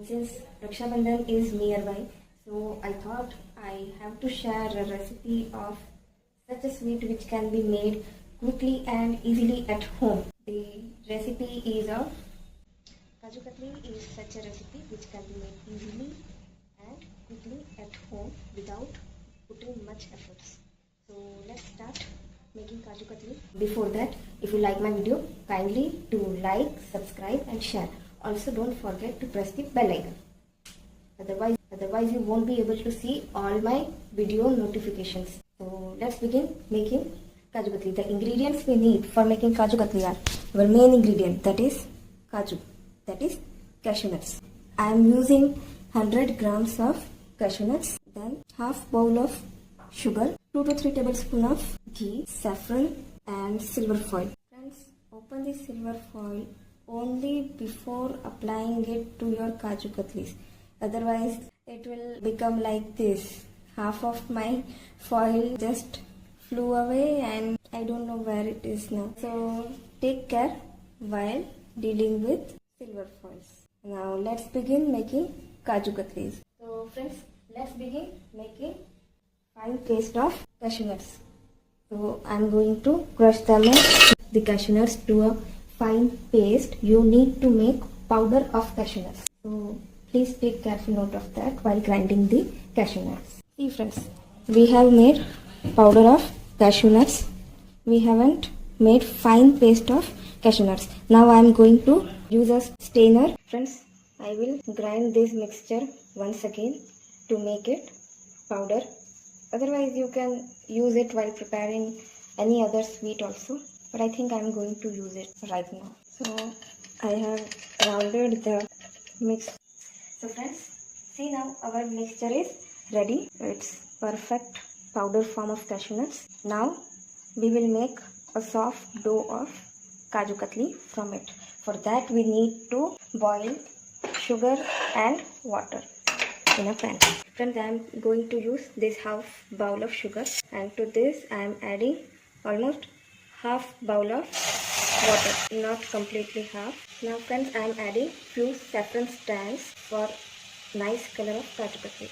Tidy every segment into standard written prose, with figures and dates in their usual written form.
since Raksha Bandhan is nearby, so I thought I have to share a recipe of such a sweet which can be made quickly and easily at home. The recipe is of Kaju Katli is such a recipe which can be made easily and quickly at home without putting much efforts. So let's start making Kaju Katli. Before that, if you like my video, kindly do like, subscribe and share. Also don't forget to press the bell icon. Otherwise you won't be able to see all my video notifications. So let's begin making Kaju Katli. The ingredients we need for making Kaju Katli are our main ingredient, that is Kaju, that is cashew nuts. I am using 100 grams of cashew nuts, then half bowl of sugar, 2 to 3 tablespoons of ghee, saffron and silver foil. Friends, open the silver foil only before applying it to your Kaju Katlis. Otherwise it will become like this. Half of my foil just flew away and I don't know where it is now. So take care while dealing with silver foils. Now let's begin making Kaju Katlis. So friends, let's begin making fine paste of cashew nuts. So I'm going to crush them in the cashew nuts to a fine paste. You need to make powder of cashew nuts. So please take careful note of that while grinding the cashew nuts. See friends, we have made powder of cashew nuts. We haven't made fine paste of cashew nuts. Now I am going to use a strainer. Friends, I will grind this mixture once again to make it powder. Otherwise you can use it while preparing any other sweet also. But I think I am going to use it right now. So I have rounded the mix. So friends, see now our mixture is ready. It's perfect powder form of cashew nuts. Now we will make a soft dough of Kaju Katli from it. For that we need to boil sugar and water in a pan. Friends, I am going to use this half bowl of sugar, and to this I am adding almost half bowl of water, not completely half. Now friends, I am adding few saffron strands for nice color of Kaju Katli.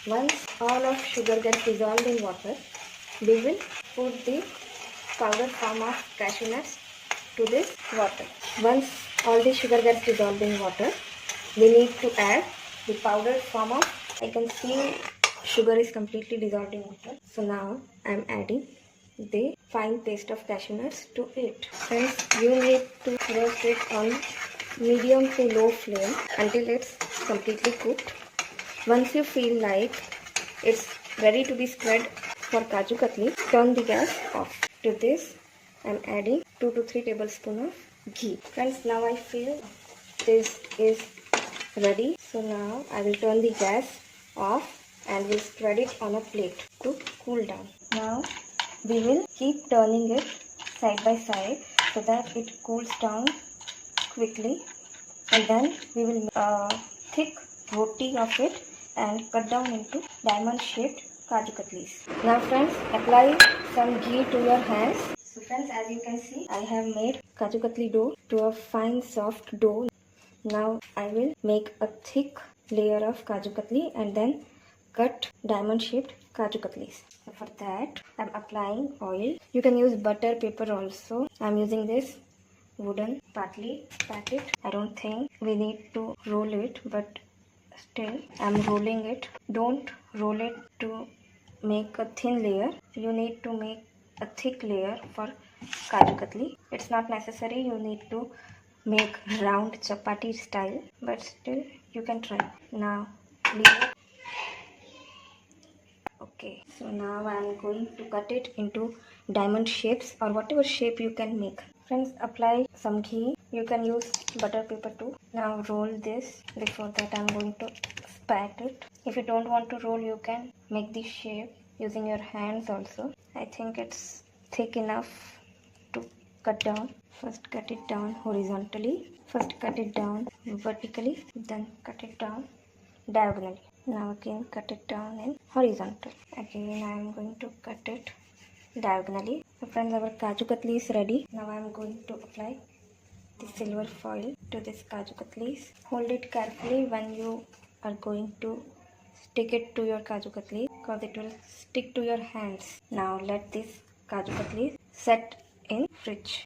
Once all of sugar gets dissolved in water, we will put the powder form of cashew nuts to this water. Once all the sugar gets dissolved in water, we need to add the powder form of, I can see sugar is completely dissolved in water. So now I am adding the fine paste of cashew nuts to it. Friends, you need to roast it on medium to low flame until it's completely cooked. Once you feel like it's ready to be spread for Kaju Katli, turn the gas off. To this, I am adding 2 to 3 tablespoons of ghee. Friends, now I feel this is ready. So now I will turn the gas off and will spread it on a plate to cool down. Now we will keep turning it side by side so that it cools down quickly, and then we will make a thick roti of it and cut down into diamond shaped Kaju Katlis. Now friends, apply some ghee to your hands. So friends, as you can see, I have made Kaju Katli dough to a fine soft dough. Now I will make a thick layer of Kaju Katli and then cut diamond shaped Kaju Katlis. So for that, I am applying oil. You can use butter paper also. I am using this wooden patli packet. I don't think we need to roll it, but still I am rolling it. Don't roll it to make a thin layer. You need to make a thick layer for Kaju Katli. It's not necessary you need to make round chapati style, but still you can try. Now leave it. Okay, so now I am going to cut it into diamond shapes or whatever shape you can make. Friends, apply some ghee. You can use butter paper too. Now roll this. Before that I am going to spat it. If you don't want to roll, you can make the shape using your hands also. I think it's thick enough to cut down. First cut it down horizontally. First cut it down vertically. Then cut it down diagonally. Now again cut it down in horizontal. Again I am going to cut it diagonally. So friends, our Kaju Katli is ready. Now I am going to apply the silver foil to this Kaju Katlis. Hold it carefully when you are going to stick it to your Kaju Katli because it will stick to your hands. Now let this Kaju Katli set in fridge.